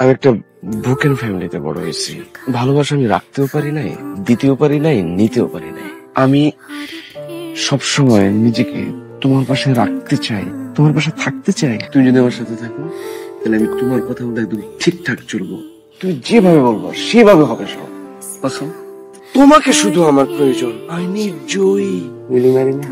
আমি একটা ব্রোকেন ফ্যামিলিতে বড় হয়েছি। ভালোবাসা আমি রাখতেও পারি নাই, দিতেও পারি নাই, নিতেও পারি নাই। আমি সবসময় নিজেকে তোমার পাশে রাখতে চাই, তোমার পাশে থাকতে চাই। তুমি যদি আমার সাথে থাকো তাহলে আমি তোমার কথা মতো একদম ঠিকঠাক চলবো। তুমি যেভাবে বলবো সেভাবে হবে সব। কসম, তোমাকে শুধু আমার প্রয়োজন। I need Joy. Will you marry me?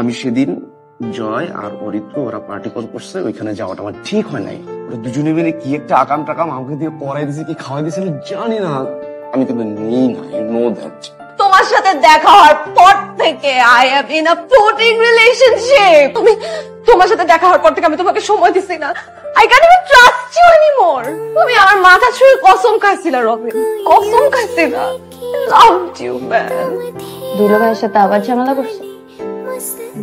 আমি সেদিন জয় আর অরিত্র ওরা পার্টি করছে, ওইখানে যাওয়াটা আমার ঠিক হয় নাই। ওরা দুজনে মিলে কি একটা আকাম টাকাম আমাকে দিয়ে পড়াই দিছে, কি খাওয়াই দিয়েছিল জানি না। আমি তোকে নিই না, ইউ নো দ্যাট। তোমার সাথে দেখা হওয়ার পর থেকে I am in a floating relationship. তোমার সাথে দেখা হওয়ার পর থেকে আমি তোমাকে সময় দিছি না। I can even trust you anymore. তুমি আমার মাথা ছুঁয়ে কসম খাইছিলা রবিন, কসম খাইছিলা। Loved you man. দুলাভাইয়ের সাথে আবার ঝামেলা করছো?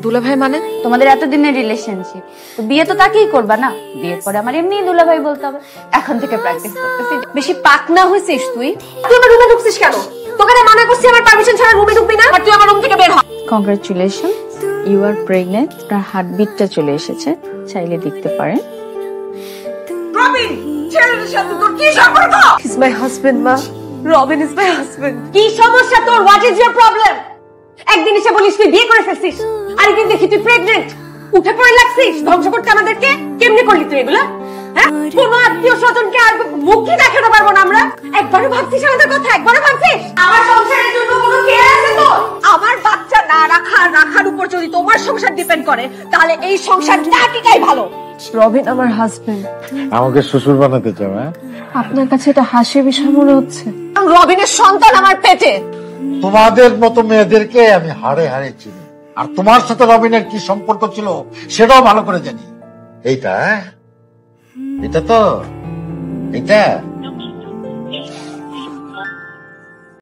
দুলাভাই মানে? তোমাদের এতদিনের রিলেশনশিপ, তো বিয়ে তো তাকেই করবা না? বিয়ের পরে আমার এমনি দুলাভাই বলতে হবে। এখন থেকে প্র্যাকটিস করতেছি। বেশি পাকনা হয়েছিস তুই। তুই আমার রুমে ঢুকছিস কেন? তোকে না মানা করছি আমার পারমিশন ছাড়া রুমে ঢুকবি না। আর তুই আমার রুম থেকে বের হ। Congratulation, you are pregnant. আপনার হার্টবিটটা চলে এসেছে, চাইলে দেখতে পারেন। রবিন, ছেলের সাথে তোর কি সম্পর্ক? হি ইজ মাই হাজবেন্ড মা। Robin is my husband. কি সমস্যা তোর? What is your problem? একদিন এসে বলিস তুই বিয়ে করে ফেলছিস, আরেকদিন দেখি তুই প্রেগনেন্ট। উঠে পড়ে লাগছিস ধ্বংস করতে আমাদেরকে। কেমনে করলি তুই এগুলা? হ্যাঁ, কোন আত্মীয় স্বজনকে আর মুখই দেখাতে পারবো না আমরা? একবারও ভাবছিস আমাদের কথা? একবারও ভাবছিস আমার সংসারের জন্য কোনো কেয়ার আছে তো? আমার বাচ্চা না রাখার উপর যদি তোমার সংসার ডিপেন্ড করে তাহলে এই সংসার না টিকাই ভালো। রবিন আমার হাজবেন্ড। আমাকে শ্বশুর বানাতে চাও? হ্যাঁ, আপনার কাছে এটা হাসির বিষয় মনে হচ্ছে? রবিনের সন্তান আমার পেটে। তোমাদের মতো মেয়েদেরকে আমি হাড়ে হাড়ে চিনি, আর তোমার সাথে রবিনের কি সম্পর্ক ছিল সেটাও ভালো করে জানি। এইটা, এটা তো, এটা